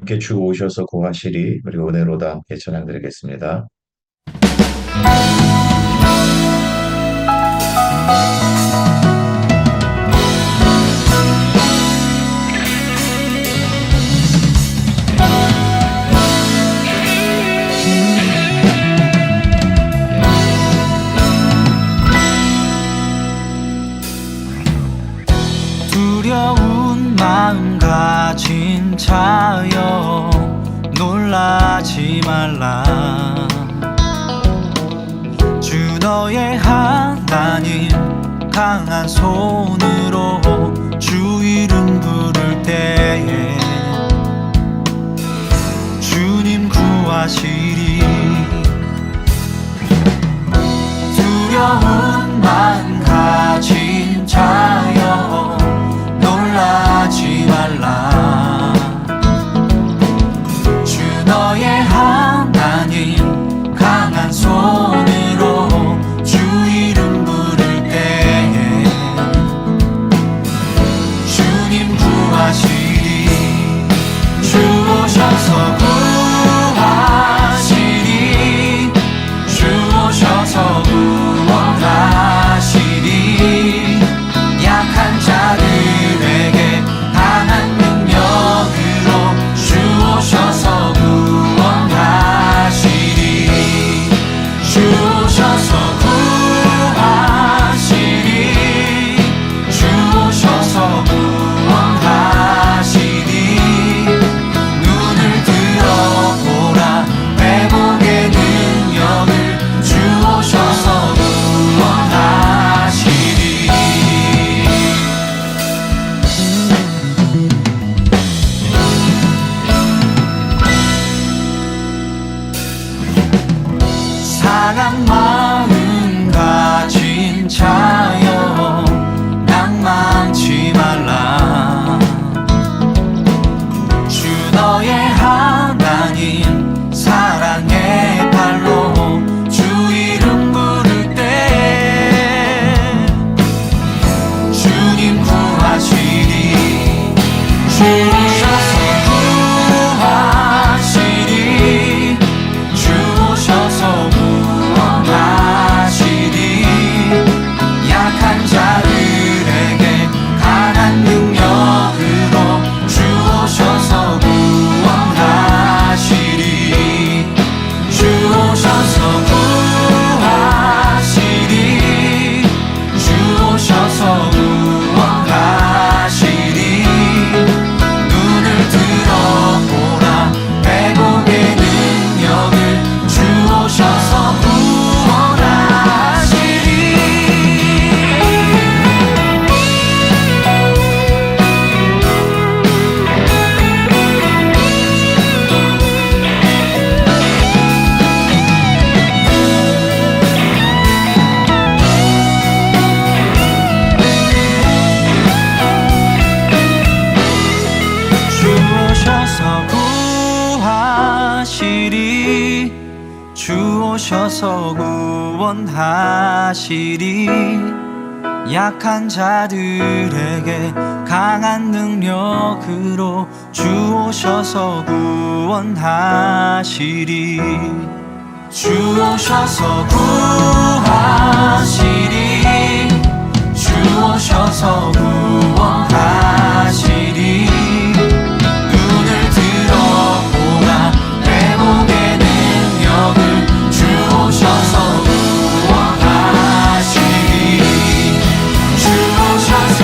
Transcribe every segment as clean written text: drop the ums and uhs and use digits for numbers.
함께 주 오셔서 구하시리 그리고 은혜로다 함께 찬양드리겠습니다. 두려운 마음 가진 자여 놀라지 말라. 주 너의 하나님 강한 손으로 주 이름 부를 때에 주님 구하시리. 두려운 마음 가진 자여 놀라지 말라. 주 너의 하나님 강한 손으로 주 이름 부를 때에 주님 구하시리. 주 오셔서 구하시리. 주 오셔서 구원하시리. 약한 자들에게 강한 능력으로 주 오셔서 구원하시리. 주 오셔서 구하시리. 주 오셔서 구원하시리. 눈을 들어보라. 회복의 능력을 주 오셔서 구원하시리. 상한 마음 가진 자여 낭만치 말라. 주 너의 하나님 사랑의 발로 주 이름 부를 때 주님 구하시리. 주 오셔서 구하시리. 주 오셔서 구원하시리. 약한 자들에게 강한 능력으로 주 오셔서 구원하시리. 주 오셔서 구하시리. 주 오셔서 구원하시리. 눈을 들어보라. 회복의 능력을 주 오셔서 구원하시리. 주 오셔서 구하시리. 주 오셔서 구원하시리. 약한 자들에게 강한 능력으로 주 오셔서 구원하시리. 주 오셔서 구하시리. 주 오셔서 구원하시리. 눈을 들어보라. 회복의 능력을 주 오셔서 구원하시리. 주 오셔서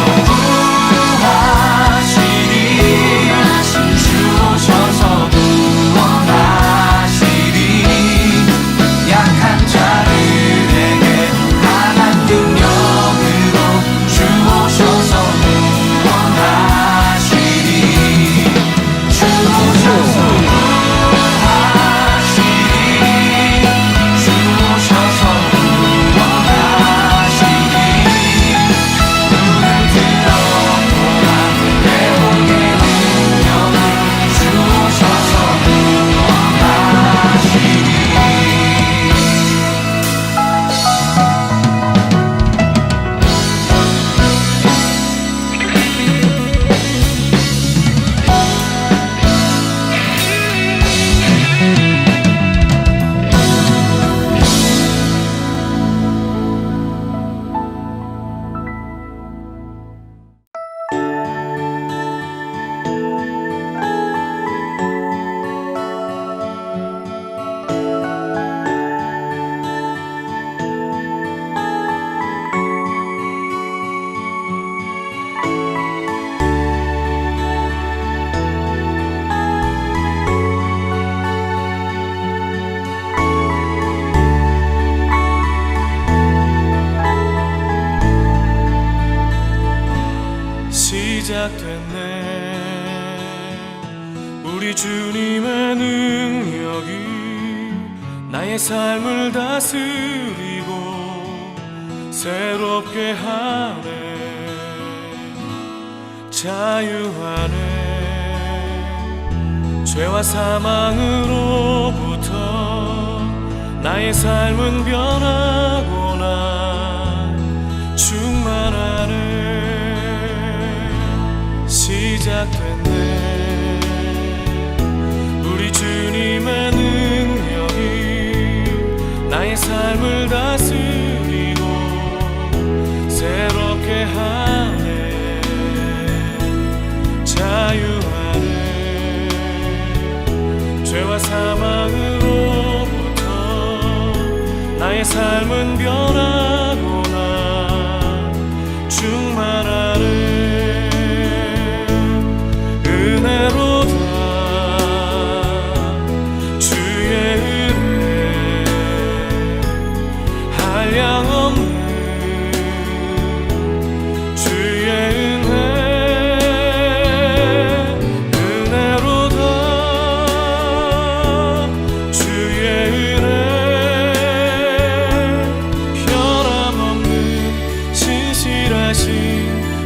구하시리. 주 오셔서 구원하시리. 약한 자들에게 강한 시작됐네. 우리 주님의 능력이 나의 삶을 다스리고 새롭게 하네. 자유하네. 죄와 사망으로부터 나의 삶은 변하고나 충만하네. 시작됐네. 우리 주님의 능력이 나의 삶을 다스리고 새롭게 하네. 자유하네. 죄와 사망으로부터 나의 삶은 변하고나 충만하네. 은혜로다. 주의 은혜 한량없는 주의 은혜. 은혜로다. 주의 은혜 변함없는 신실하신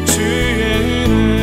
주의 은혜.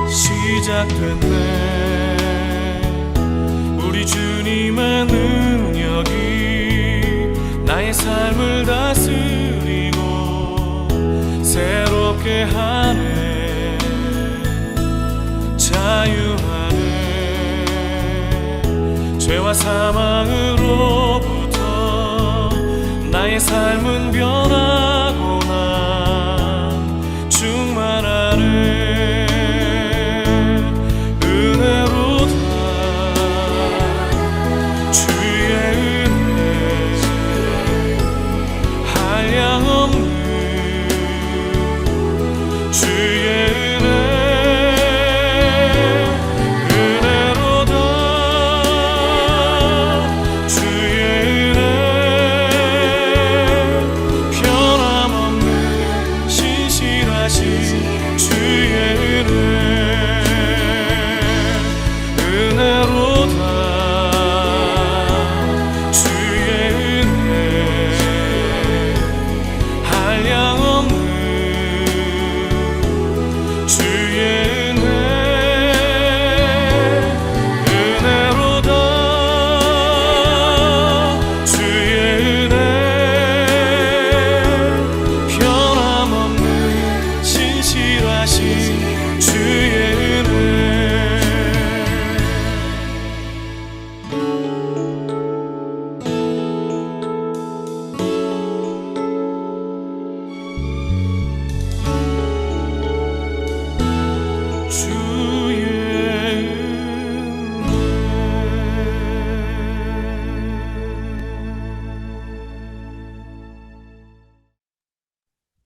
시작됐네. 우리 주님의 능력이 나의 삶을 다스리고 새롭게 하네. 자유하네. 죄와 사망으로부터 나의 삶은 변하고나 충만하네.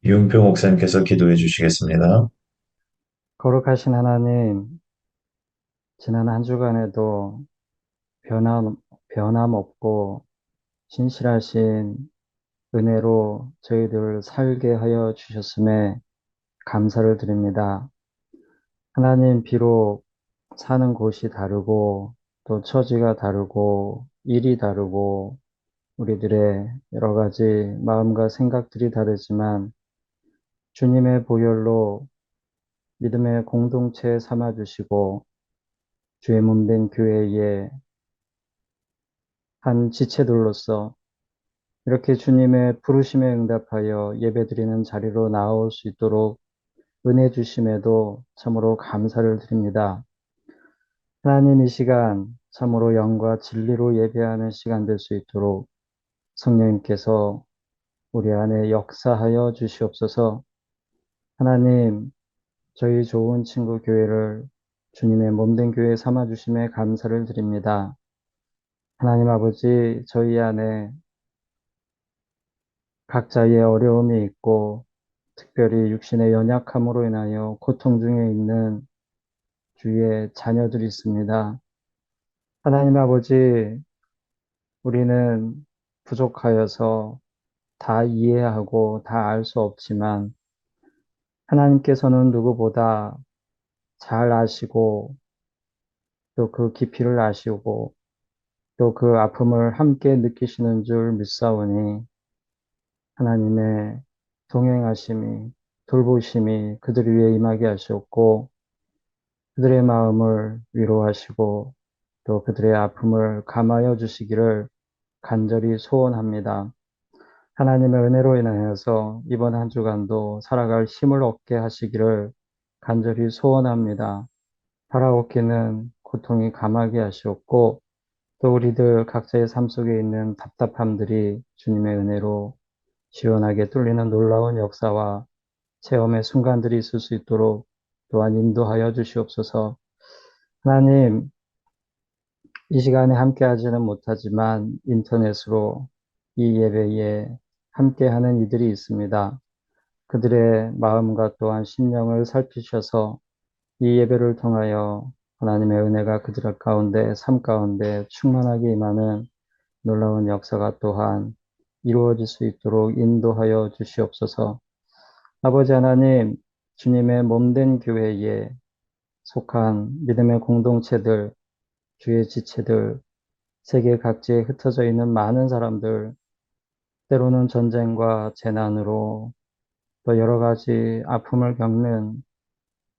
이은표 목사님께서 기도해 주시겠습니다. 거룩하신 하나님, 지난 한 주간에도 변함없고 신실하신 은혜로 저희들을 살게 하여 주셨음에 감사를 드립니다. 하나님, 비록 사는 곳이 다르고 또 처지가 다르고 일이 다르고 우리들의 여러 가지 마음과 생각들이 다르지만 주님의 보혈로 믿음의 공동체 삼아주시고 주의 몸된 교회의 한 지체들로서 이렇게 주님의 부르심에 응답하여 예배드리는 자리로 나올 수 있도록 은혜 주심에도 참으로 감사를 드립니다. 하나님, 이 시간 참으로 영과 진리로 예배하는 시간 될 수 있도록 성령님께서 우리 안에 역사하여 주시옵소서. 하나님, 저희 좋은 친구 교회를 주님의 몸된 교회 삼아 주심에 감사를 드립니다. 하나님 아버지, 저희 안에 각자의 어려움이 있고 특별히 육신의 연약함으로 인하여 고통 중에 있는 주의 자녀들이 있습니다. 하나님 아버지, 우리는 부족하여서 다 이해하고 다 알 수 없지만 하나님께서는 누구보다 잘 아시고 또 그 깊이를 아시고 또 그 아픔을 함께 느끼시는 줄 믿사오니 하나님의 동행하심이 돌보심이 그들 위해 임하게 하시옵고 그들의 마음을 위로하시고 또 그들의 아픔을 감하여 주시기를 간절히 소원합니다. 하나님의 은혜로 인하여서 이번 한 주간도 살아갈 힘을 얻게 하시기를 간절히 소원합니다. 바라옵기는 고통이 감하게 하시옵고 또 우리들 각자의 삶 속에 있는 답답함들이 주님의 은혜로 시원하게 뚫리는 놀라운 역사와 체험의 순간들이 있을 수 있도록 또한 인도하여 주시옵소서. 하나님, 이 시간에 함께 하지는 못하지만 인터넷으로 이 예배에 함께하는 이들이 있습니다. 그들의 마음과 또한 심령을 살피셔서 이 예배를 통하여 하나님의 은혜가 그들 가운데, 삶 가운데 충만하게 임하는 놀라운 역사가 또한 이루어질 수 있도록 인도하여 주시옵소서. 아버지 하나님, 주님의 몸된 교회에 속한 믿음의 공동체들, 주의 지체들, 세계 각지에 흩어져 있는 많은 사람들, 때로는 전쟁과 재난으로 또 여러 가지 아픔을 겪는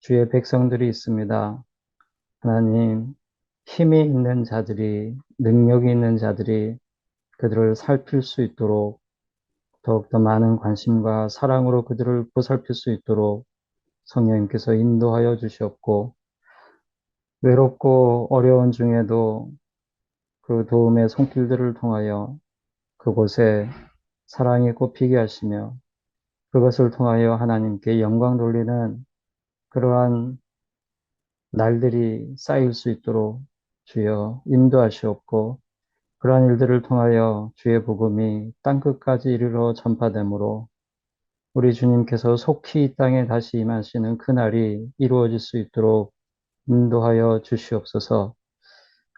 주의 백성들이 있습니다. 하나님, 힘이 있는 자들이, 능력이 있는 자들이 그들을 살필 수 있도록 더욱더 많은 관심과 사랑으로 그들을 보살필 수 있도록 성령님께서 인도하여 주시옵고, 외롭고 어려운 중에도 그 도움의 손길들을 통하여 그곳에 사랑이 꽃피게 하시며 그것을 통하여 하나님께 영광 돌리는 그러한 날들이 쌓일 수 있도록 주여 인도하시옵고 그러한 일들을 통하여 주의 복음이 땅끝까지 이르러 전파되므로 우리 주님께서 속히 이 땅에 다시 임하시는 그날이 이루어질 수 있도록 인도하여 주시옵소서.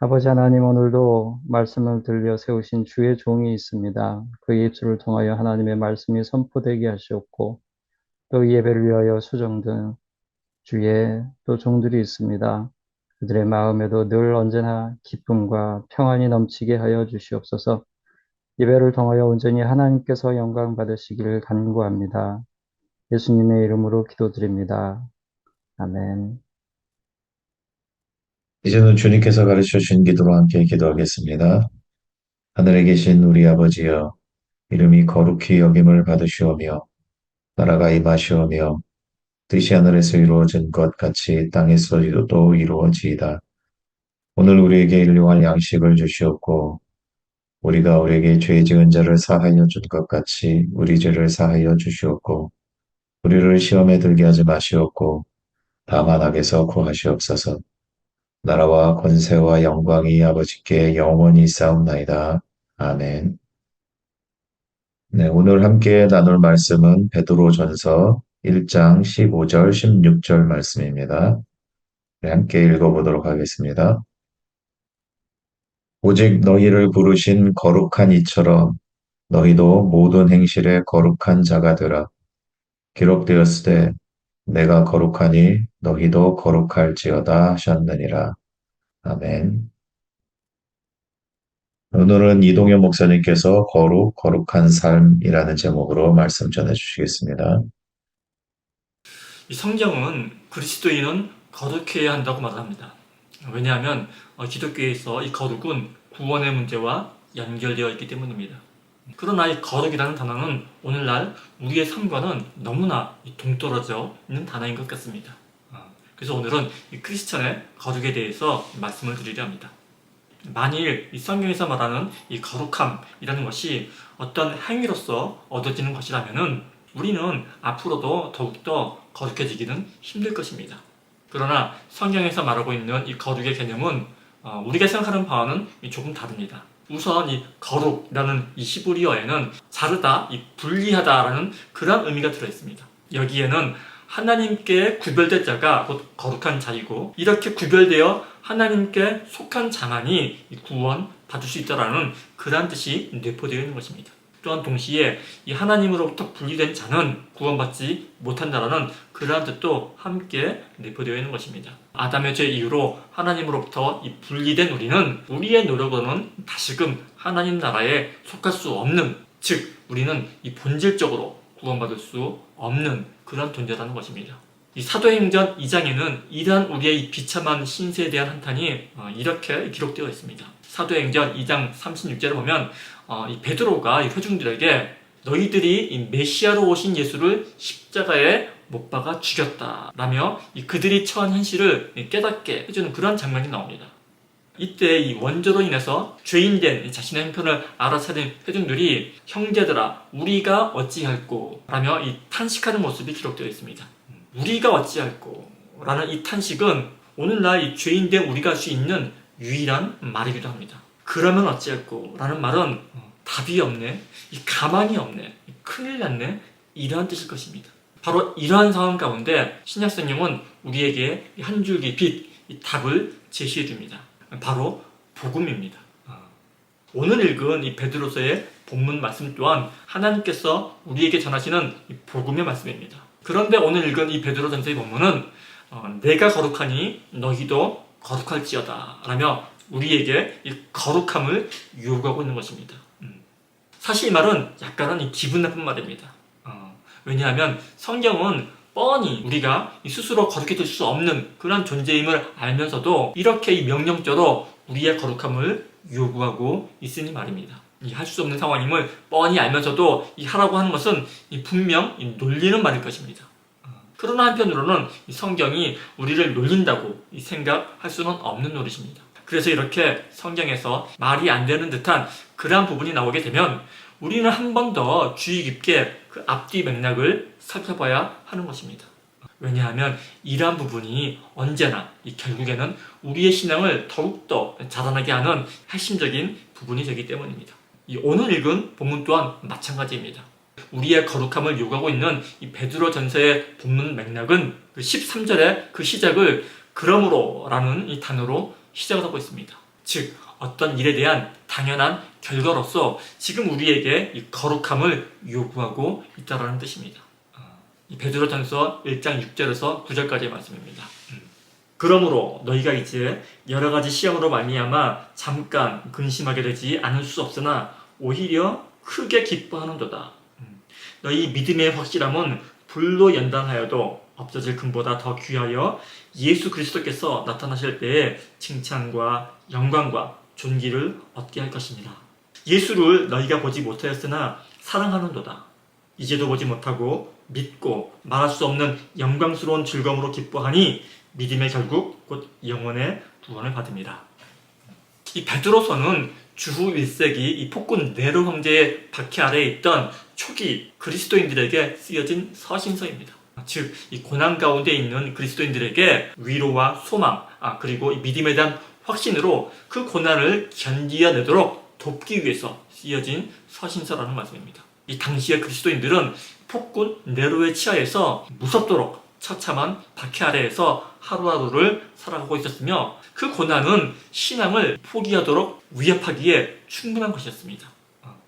아버지 하나님, 오늘도 말씀을 들려 세우신 주의 종이 있습니다. 그 입술을 통하여 하나님의 말씀이 선포되게 하시옵고 또 이 예배를 위하여 수정된 주의 또 종들이 있습니다. 그들의 마음에도 늘 언제나 기쁨과 평안이 넘치게 하여 주시옵소서. 예배를 통하여 온전히 하나님께서 영광 받으시기를 간구합니다. 예수님의 이름으로 기도드립니다. 아멘. 이제는 주님께서 가르쳐 주신 기도로 함께 기도하겠습니다. 하늘에 계신 우리 아버지여, 이름이 거룩히 여김을 받으시오며, 나라가 임하시오며, 뜻이 하늘에서 이루어진 것 같이 땅에서도 이루어지이다. 오늘 우리에게 일용할 양식을 주시옵고, 우리가 우리에게 죄 지은 자를 사하여 준 것 같이 우리 죄를 사하여 주시옵고, 우리를 시험에 들게 하지 마시옵고, 다만 악에서 구하시옵소서. 나라와 권세와 영광이 아버지께 영원히 쌓옵나이다. 아멘. 네, 오늘 함께 나눌 말씀은 베드로전서 1장 15절, 16절 말씀입니다. 네, 함께 읽어보도록 하겠습니다. 오직 너희를 부르신 거룩한 이처럼 너희도 모든 행실에 거룩한 자가 되라. 기록되었으되 내가 거룩하니 너희도 거룩할지어다 하셨느니라. 아멘. 오늘은 이동현 목사님께서 거룩한 삶이라는 제목으로 말씀 전해주시겠습니다. 이 성경은 그리스도인은 거룩해야 한다고 말합니다. 왜냐하면 기독교에서 이 거룩은 구원의 문제와 연결되어 있기 때문입니다. 그러나 이 거룩이라는 단어는 오늘날 우리의 삶과는 너무나 동떨어져 있는 단어인 것 같습니다. 그래서 오늘은 이 크리스천의 거룩에 대해서 말씀을 드리려 합니다. 만일 이 성경에서 말하는 이 거룩함이라는 것이 어떤 행위로서 얻어지는 것이라면은 우리는 앞으로도 더욱더 거룩해지기는 힘들 것입니다. 그러나 성경에서 말하고 있는 이 거룩의 개념은 우리가 생각하는 바와는 조금 다릅니다. 우선 이 거룩이라는 이 히브리어에는 자르다, 이 분리하다라는 그런 의미가 들어있습니다. 여기에는 하나님께 구별된 자가 곧 거룩한 자이고 이렇게 구별되어 하나님께 속한 자만이 구원 받을 수 있다라는 그러한 뜻이 내포되어 있는 것입니다. 또한 동시에 이 하나님으로부터 분리된 자는 구원받지 못한다라는 그러한 뜻도 함께 내포되어 있는 것입니다. 아담의 죄 이후로 하나님으로부터 이 분리된 우리는 우리의 노력으로는 다시금 하나님 나라에 속할 수 없는, 즉 우리는 이 본질적으로 구원받을 수 없는 그런 존재라는 것입니다. 이 사도행전 2장에는 이러한 우리의 이 비참한 신세에 대한 한탄이 이렇게 기록되어 있습니다. 사도행전 2장 36절을 보면 이 베드로가 이 회중들에게 너희들이 이 메시아로 오신 예수를 십자가에 못 박아 죽였다 라며 그들이 처한 현실을 깨닫게 해주는 그런 장면이 나옵니다. 이때 이 원죄로 인해서 죄인된 자신의 형편을 알아차린 회중들이 형제들아 우리가 어찌할꼬 라며 이 탄식하는 모습이 기록되어 있습니다. 우리가 어찌할꼬 라는 이 탄식은 오늘날 이 죄인된 우리가 할 수 있는 유일한 말이기도 합니다. 그러면 어찌할꼬 라는 말은 답이 없네, 가만히 없네, 큰일 났네 이러한 뜻일 것입니다. 바로 이러한 상황 가운데 신약성경은 우리에게 한 줄기 빛, 이 답을 제시해 줍니다. 바로 복음입니다. 오늘 읽은 이 베드로서의 본문 말씀 또한 하나님께서 우리에게 전하시는 이 복음의 말씀입니다. 그런데 오늘 읽은 이 베드로전서의 본문은 내가 거룩하니 너희도 거룩할지어다 라며 우리에게 이 거룩함을 요구하고 있는 것입니다. 사실 이 말은 약간은 이 기분 나쁜 말입니다. 왜냐하면 성경은 뻔히 우리가 스스로 거룩해질 수 없는 그런 존재임을 알면서도 이렇게 이 명령적으로 우리의 거룩함을 요구하고 있으니 말입니다. 할 수 없는 상황임을 뻔히 알면서도 하라고 하는 것은 분명 놀리는 말일 것입니다. 그러나 한편으로는 성경이 우리를 놀린다고 생각할 수는 없는 노릇입니다. 그래서 이렇게 성경에서 말이 안 되는 듯한 그러한 부분이 나오게 되면 우리는 한 번 더 주의 깊게 그 앞뒤 맥락을 살펴봐야 하는 것입니다. 왜냐하면 이러한 부분이 언제나 결국에는 우리의 신앙을 더욱더 자라나게 하는 핵심적인 부분이 되기 때문입니다. 오늘 읽은 본문 또한 마찬가지입니다. 우리의 거룩함을 요구하고 있는 이 베드로전서의 본문 맥락은 13절의 그 시작을 그러므로 라는 이 단어로 시작을 하고 있습니다. 즉 어떤 일에 대한 당연한 결과로서 지금 우리에게 이 거룩함을 요구하고 있다는 뜻입니다. 이 베드로전서 1장 6절에서 9절까지의 말씀입니다. 그러므로 너희가 이제 여러 가지 시험으로 말미암아 잠깐 근심하게 되지 않을 수 없으나 오히려 크게 기뻐하는도다. 너희 믿음의 확실함은 불로 연단하여도 없어질 금보다 더 귀하여 예수 그리스도께서 나타나실 때에 칭찬과 영광과 존귀를 얻게 할 것입니다. 예수를 너희가 보지 못하였으나 사랑하는도다. 이제도 보지 못하고 믿고 말할 수 없는 영광스러운 즐거움으로 기뻐하니 믿음의 결국 곧 영혼의 구원을 받습니다. 이 베드로서는 주후 1세기 이 폭군 네로 황제의 박해 아래에 있던 초기 그리스도인들에게 쓰여진 서신서입니다. 즉, 이 고난 가운데 있는 그리스도인들에게 위로와 소망, 그리고 이 믿음에 대한 확신으로 그 고난을 견디어내도록 돕기 위해서 쓰여진 서신서라는 말씀입니다. 이 당시의 그리스도인들은 폭군 네로의 치하에서 무섭도록 처참한 박해 아래에서 하루하루를 살아가고 있었으며 그 고난은 신앙을 포기하도록 위협하기에 충분한 것이었습니다.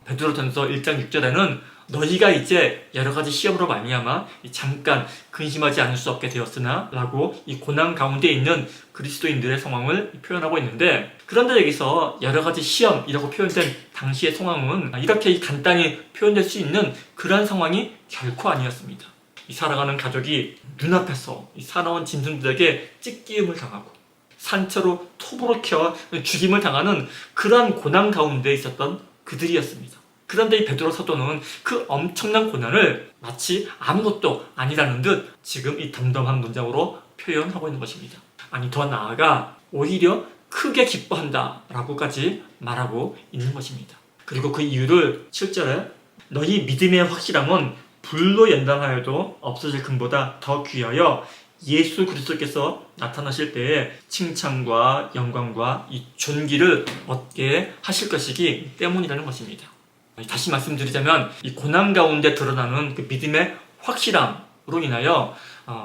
베드로전서 1장 6절에는 너희가 이제 여러 가지 시험으로 말미암아 잠깐 근심하지 않을 수 없게 되었으나 라고 이 고난 가운데 있는 그리스도인들의 상황을 표현하고 있는데, 그런데 여기서 여러 가지 시험이라고 표현된 당시의 상황은 이렇게 간단히 표현될 수 있는 그런 상황이 결코 아니었습니다. 이 살아가는 가족이 눈앞에서 이 사나운 짐승들에게 찢기움을 당하고 산채로 톱으로 캐어 죽임을 당하는 그러한 고난 가운데 있었던 그들이었습니다. 그런데 이 베드로 사도는 그 엄청난 고난을 마치 아무것도 아니라는 듯 지금 이 덤덤한 문장으로 표현하고 있는 것입니다. 아니, 더 나아가 오히려 크게 기뻐한다 라고까지 말하고 있는 것입니다. 그리고 그 이유를 7절에 너희 믿음의 확실함은 불로 연단하여도 없어질 금보다 더 귀하여 예수 그리스도께서 나타나실 때에 칭찬과 영광과 이 존귀를 얻게 하실 것이기 때문이라는 것입니다. 다시 말씀드리자면 이 고난 가운데 드러나는 그 믿음의 확실함으로 인하여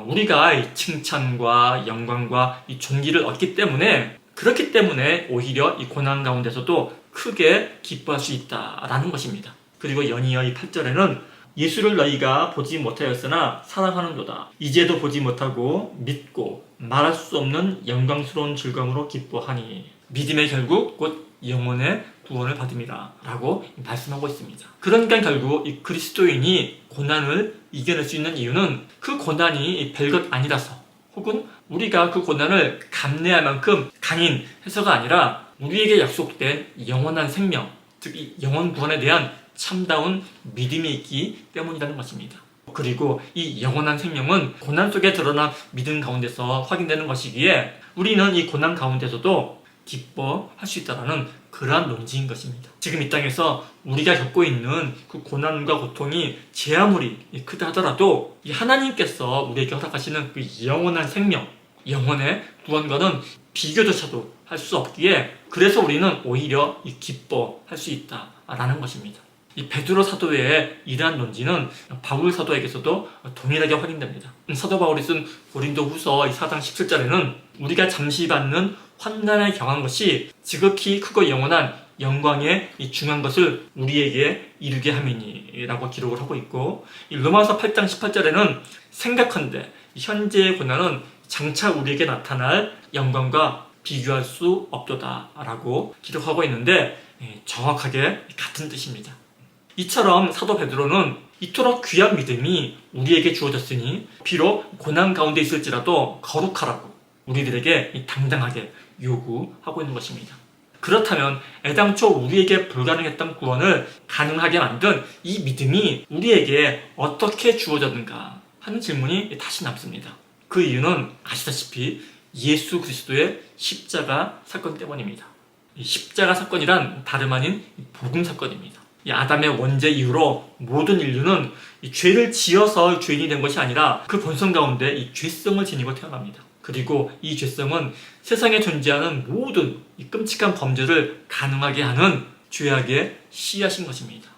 우리가 이 칭찬과 영광과 이 존귀를 얻기 때문에, 그렇기 때문에 오히려 이 고난 가운데서도 크게 기뻐할 수 있다라는 것입니다. 그리고 연이어 이 8절에는 예수를 너희가 보지 못하였으나 사랑하는도다. 이제도 보지 못하고 믿고 말할 수 없는 영광스러운 즐거움으로 기뻐하니 믿음의 결국 곧 영혼의 구원을 받음이라 라고 말씀하고 있습니다. 그러니까 결국 이 그리스도인이 고난을 이겨낼 수 있는 이유는 그 고난이 별것 아니라서, 혹은 우리가 그 고난을 감내할 만큼 강인해서가 아니라 우리에게 약속된 영원한 생명, 즉 이 영혼 구원에 대한 참다운 믿음이 있기 때문이라는 것입니다. 그리고 이 영원한 생명은 고난 속에 드러난 믿음 가운데서 확인되는 것이기에 우리는 이 고난 가운데서도 기뻐할 수 있다는 그러한 논지인 것입니다. 지금 이 땅에서 우리가 겪고 있는 그 고난과 고통이 제 아무리 크다 하더라도 이 하나님께서 우리에게 허락하시는 그 영원한 생명, 영혼의 구원과는 비교조차도 할 수 없기에, 그래서 우리는 오히려 기뻐할 수 있다라는 것입니다. 이 베드로 사도의 이러한 논지는 바울 사도에게서도 동일하게 확인됩니다. 사도 바울이 쓴 고린도후서 4장 17절에는 우리가 잠시 받는 환난에 경한 것이 지극히 크고 영원한 영광에 중한 것을 우리에게 이루게 함이니라고 기록을 하고 있고, 이 로마서 8장 18절에는 생각한데 현재의 고난은 장차 우리에게 나타날 영광과 비교할 수 없도다라고 기록하고 있는데, 정확하게 같은 뜻입니다. 이처럼 사도 베드로는 이토록 귀한 믿음이 우리에게 주어졌으니 비록 고난 가운데 있을지라도 거룩하라고 우리들에게 당당하게 요구하고 있는 것입니다. 그렇다면 애당초 우리에게 불가능했던 구원을 가능하게 만든 이 믿음이 우리에게 어떻게 주어졌는가 하는 질문이 다시 남습니다. 그 이유는 아시다시피 예수 그리스도의 십자가 사건 때문입니다. 이 십자가 사건이란 다름 아닌 복음 사건입니다. 이 아담의 원죄 이후로 모든 인류는 이 죄를 지어서 죄인이 된 것이 아니라 그 본성 가운데 이 죄성을 지니고 태어납니다. 그리고 이 죄성은 세상에 존재하는 모든 이 끔찍한 범죄를 가능하게 하는 죄악의 씨앗인 것입니다.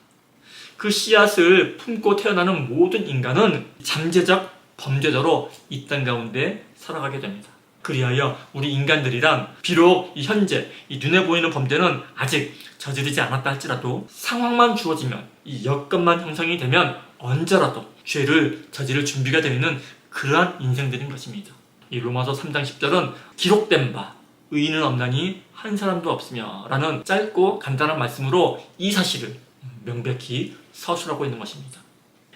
그 씨앗을 품고 태어나는 모든 인간은 잠재적 범죄자로 이 땅 가운데 살아가게 됩니다. 그리하여 우리 인간들이란 비록 이 현재 이 눈에 보이는 범죄는 아직 저지르지 않았다 할지라도 상황만 주어지면, 이 여건만 형성이 되면 언제라도 죄를 저지를 준비가 되어 있는 그러한 인생들인 것입니다. 이 로마서 3장 10절은 기록된 바 의인은 없나니 한 사람도 없으며 라는 짧고 간단한 말씀으로 이 사실을 명백히 서술하고 있는 것입니다.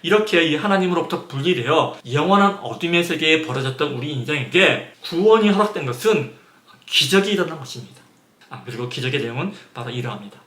이렇게 이 하나님으로부터 분리되어 영원한 어둠의 세계에 벌어졌던 우리 인생에게 구원이 허락된 것은 기적이 일어난 것입니다. 그리고 기적의 내용은 바로 이러합니다.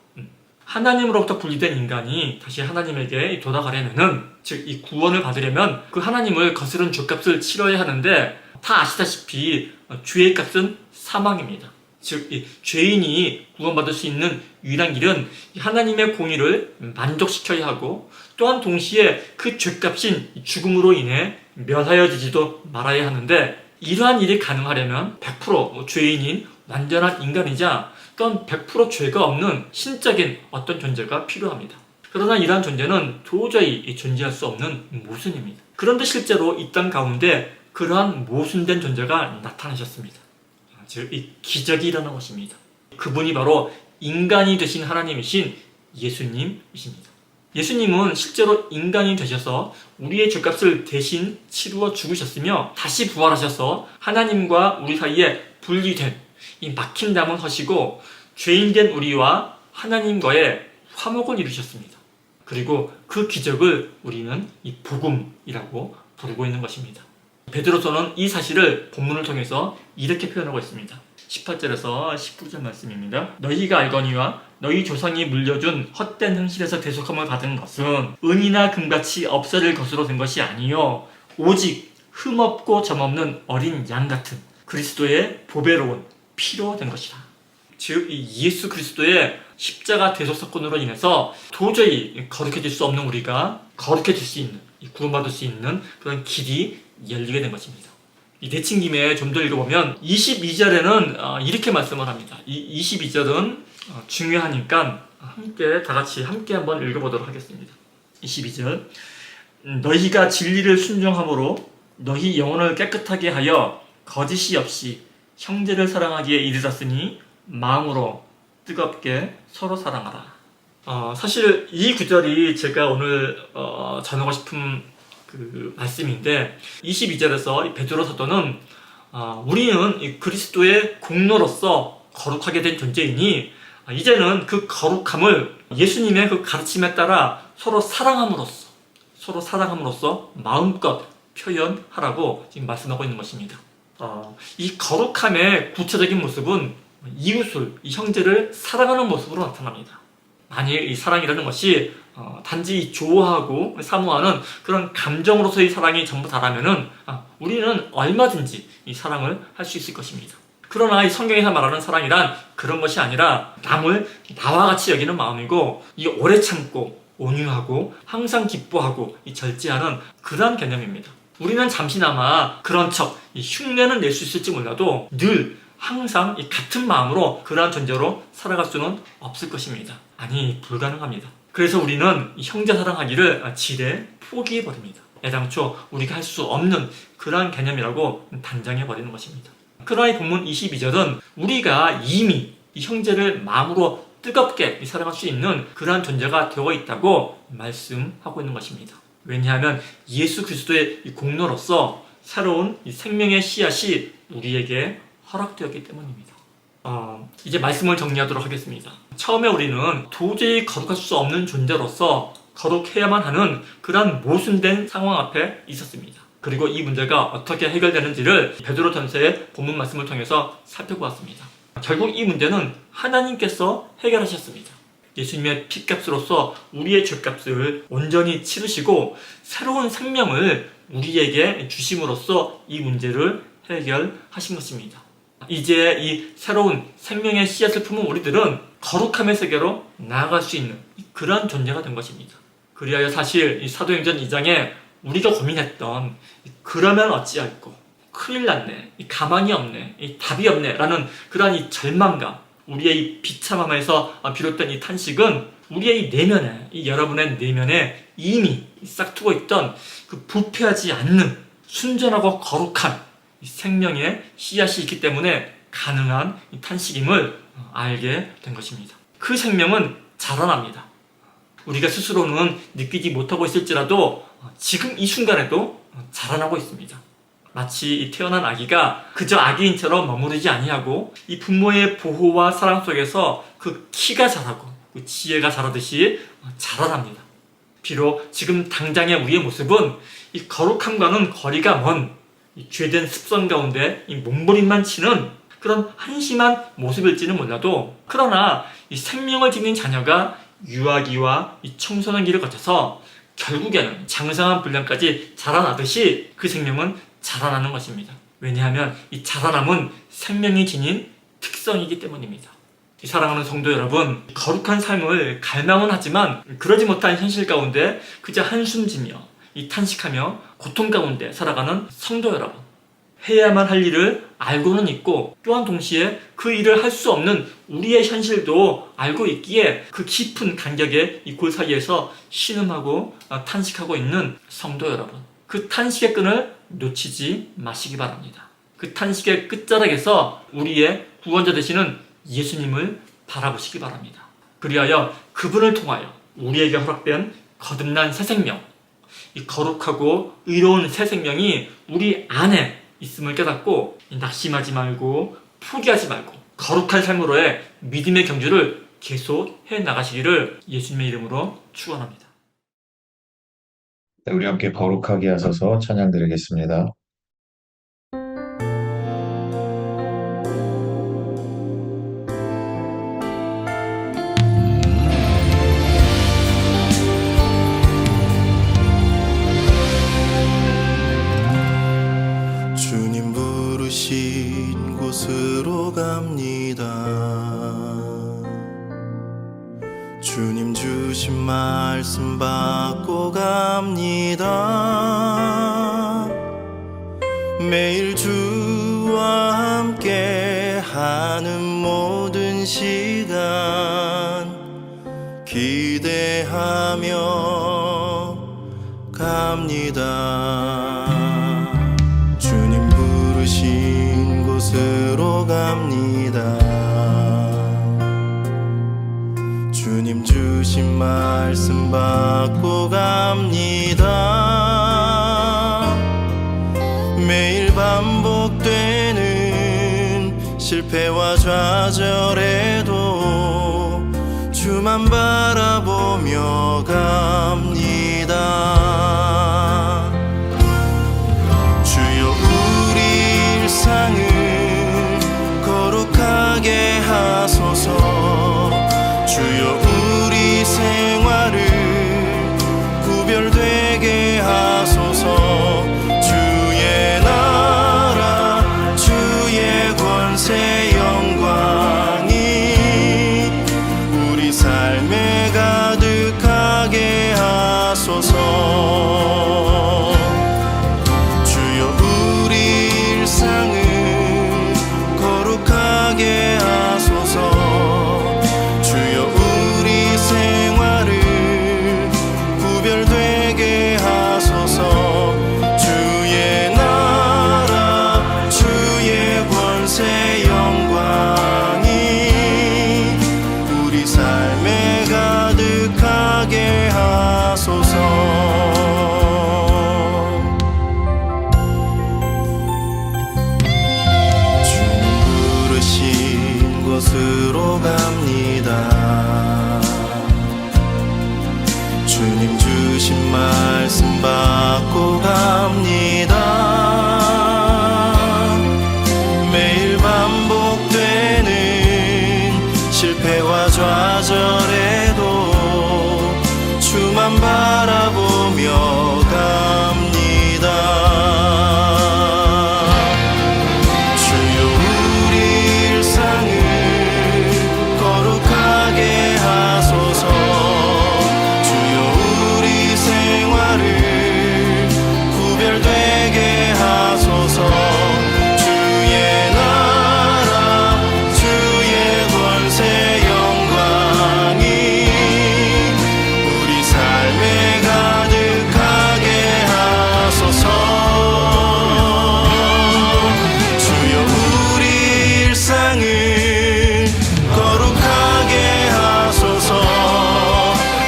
하나님으로부터 분리된 인간이 다시 하나님에게 돌아가려면은, 즉 이 구원을 받으려면 그 하나님을 거스른 죄값을 치러야 하는데, 다 아시다시피 죄의 값은 사망입니다. 즉 이 죄인이 구원받을 수 있는 유일한 길은 하나님의 공의를 만족시켜야 하고, 또한 동시에 그 죄값인 죽음으로 인해 멸하여지지도 말아야 하는데, 이러한 일이 가능하려면 100% 죄인인 완전한 인간이자 또한 100% 죄가 없는 신적인 어떤 존재가 필요합니다. 그러나 이러한 존재는 도저히 존재할 수 없는 모순입니다. 그런데 실제로 이 땅 가운데 그러한 모순된 존재가 나타나셨습니다. 즉 이 기적이 일어난 것입니다. 그분이 바로 인간이 되신 하나님이신 예수님이십니다. 예수님은 실제로 인간이 되셔서 우리의 죄값을 대신 치루어 죽으셨으며, 다시 부활하셔서 하나님과 우리 사이에 분리된 이 막힌 담은 허시고 죄인된 우리와 하나님과의 화목을 이루셨습니다. 그리고 그 기적을 우리는 이 복음이라고 부르고 있는 것입니다. 베드로서는 이 사실을 본문을 통해서 이렇게 표현하고 있습니다. 18절에서 19절 말씀입니다. 너희가 알거니와 너희 조상이 물려준 헛된 행실에서 대속함을 받은 것은 은이나 금같이 없어질 것으로 된 것이 아니요 오직 흠없고 점없는 어린 양 같은 그리스도의 보배로운 피로 된 것이라. 즉 이 예수 그리스도의 십자가 대속 사건으로 인해서 도저히 거룩해질 수 없는 우리가 거룩해질 수 있는, 구원받을 수 있는 그런 길이 열리게 된 것입니다. 이 내친김에 좀 더 읽어보면 22절에는 이렇게 말씀을 합니다. 이 22절은 중요하니까 다 같이 한번 읽어보도록 하겠습니다. 22절, 너희가 진리를 순종함으로 너희 영혼을 깨끗하게 하여 거짓이 없이 형제를 사랑하기에 이르렀으니 마음으로 뜨겁게 서로 사랑하라. 사실 이 구절이 제가 오늘 전하고 싶은 그 말씀인데, 22절에서 베드로 사도는 우리는 이 그리스도의 공로로서 거룩하게 된 존재이니 이제는 그 거룩함을 예수님의 그 가르침에 따라 서로 사랑함으로써 마음껏 표현하라고 지금 말씀하고 있는 것입니다. 이 거룩함의 구체적인 모습은 이웃을, 이 형제를 사랑하는 모습으로 나타납니다. 만일 이 사랑이라는 것이 단지 좋아하고 사모하는 그런 감정으로서의 사랑이 전부 다라면은 우리는 얼마든지 이 사랑을 할 수 있을 것입니다. 그러나 이 성경에서 말하는 사랑이란 그런 것이 아니라 남을 나와 같이 여기는 마음이고, 이 오래 참고 온유하고 항상 기뻐하고 이 절제하는 그러한 개념입니다. 우리는 잠시나마 그런 척 이 흉내는 낼 수 있을지 몰라도 늘 항상 이 같은 마음으로 그러한 존재로 살아갈 수는 없을 것입니다. 아니, 불가능합니다. 그래서 우리는 이 형제 사랑하기를 지레 포기해버립니다. 애당초 우리가 할 수 없는 그러한 개념이라고 단정해버리는 것입니다. 그러나 이 본문 22절은 우리가 이미 이 형제를 마음으로 뜨겁게 사랑할 수 있는 그러한 존재가 되어 있다고 말씀하고 있는 것입니다. 왜냐하면 예수 그리스도의 이 공로로서 새로운 이 생명의 씨앗이 우리에게 허락되었기 때문입니다. 이제 말씀을 정리하도록 하겠습니다. 처음에 우리는 도저히 거룩할 수 없는 존재로서 거룩해야만 하는 그러한 모순된 상황 앞에 있었습니다. 그리고 이 문제가 어떻게 해결되는지를 베드로전서의 본문 말씀을 통해서 살펴보았습니다. 결국 이 문제는 하나님께서 해결하셨습니다. 예수님의 피값으로서 우리의 죄값을 온전히 치르시고 새로운 생명을 우리에게 주심으로써 이 문제를 해결하신 것입니다. 이제 이 새로운 생명의 씨앗을 품은 우리들은 거룩함의 세계로 나아갈 수 있는 그러한 존재가 된 것입니다. 그리하여 사실 이 사도행전 2장에 우리가 고민했던 그러면 어찌할꼬, 큰일 났네, 가망이 없네, 답이 없네 라는 그러한 이 절망감, 우리의 이 비참함에서 비롯된 이 탄식은 우리의 이 내면에, 이 여러분의 내면에 이미 싹트고 있던 그 부패하지 않는 순전하고 거룩한 이 생명의 씨앗이 있기 때문에 가능한 이 탄식임을 알게 된 것입니다. 그 생명은 자라납니다. 우리가 스스로는 느끼지 못하고 있을지라도 지금 이 순간에도 자라나고 있습니다. 마치 이 태어난 아기가 그저 아기인처럼 머무르지 아니하고 이 부모의 보호와 사랑 속에서 그 키가 자라고 그 지혜가 자라듯이 자라납니다. 비록 지금 당장의 우리의 모습은 이 거룩함과는 거리가 먼 이 죄된 습성 가운데 이 몸부림만 치는 그런 한심한 모습일지는 몰라도, 그러나 이 생명을 지닌 자녀가 유아기와 이 청소년기를 거쳐서 결국에는 장성한 분량까지 자라나듯이 그 생명은 자라나는 것입니다. 왜냐하면 이 자라남은 생명이 지닌 특성이기 때문입니다. 이 사랑하는 성도 여러분, 거룩한 삶을 갈망은 하지만 그러지 못한 현실 가운데 그저 한숨지며 이 탄식하며 고통 가운데 살아가는 성도 여러분, 해야만 할 일을 알고는 있고 또한 동시에 그 일을 할 수 없는 우리의 현실도 알고 있기에 그 깊은 간격의 이 골 사이에서 신음하고 탄식하고 있는 성도 여러분, 그 탄식의 끈을 놓치지 마시기 바랍니다. 그 탄식의 끝자락에서 우리의 구원자 되시는 예수님을 바라보시기 바랍니다. 그리하여 그분을 통하여 우리에게 허락된 거듭난 새 생명, 이 거룩하고 의로운 새 생명이 우리 안에 있음을 깨닫고 낙심하지 말고 포기하지 말고 거룩한 삶으로의 믿음의 경주를 계속 해 나가시기를 예수님의 이름으로 축원합니다. 우리 함께 거룩하게 하소서 찬양 드리겠습니다. 주님 부르신 곳으로 갑니다. 말씀 받고 갑니다. 매일 주와 함께 하는 모든 시간 기대하며 갑니다. 주님 부르신 곳으로 갑니다. 주님 주신 말씀 받고 갑니다. 매일 반복되는 실패와 좌절에도 주만 바라보며 갑니다. 주여 우리 일상을 거룩하게 하소서. 주여 우리 생활을 구별되게 하소서. 주의 나라 주의 권세 영광이 우리 삶에 가득하게 하소서. 주여 우리 일상을 거룩하게 하소서. 구별되게 하소서. 주의 나라 주의 권세 영광이 우리 삶에 가득하게 하소서. 주님 부르신 곳으로 갑니다. 주님 주신 말씀 받고 갑니다. 매일 반복되는 실패와 좌절에도 주만 바라보며 갑니다. 주여 우리 일상을 거룩하게 하소서. 구별되게 하소서. 주의 나라 주의 권세 영광이 우리 삶에 가득하게 하소서. 주여 우리 일상을 거룩하게 하소서.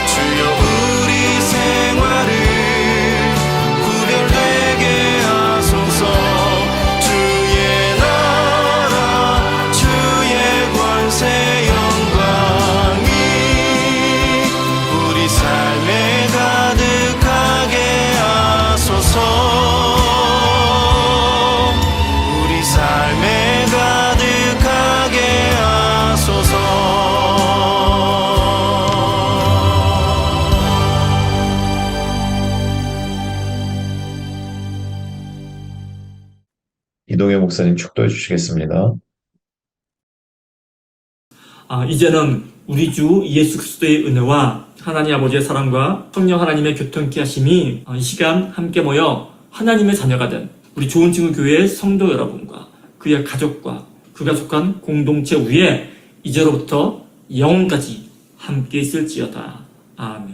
주여 우리 생활을 구별되게 하소서. 주의 나라 주의 권세 영광이 우리 삶에 가득하게 하소서. 우리 삶에 가득하게 하소서. 이동현 목사님 축도해 주시겠습니다. 이제는 우리 주 예수 그리스도의 은혜와 하나님 아버지의 사랑과 성령 하나님의 교통케 하심이 이 시간 함께 모여 하나님의 자녀가 된 우리 좋은 친구 교회의 성도 여러분과 그의 가족과 그가 속한 공동체 위에 이제로부터 영원까지 함께 있을지어다. 아멘.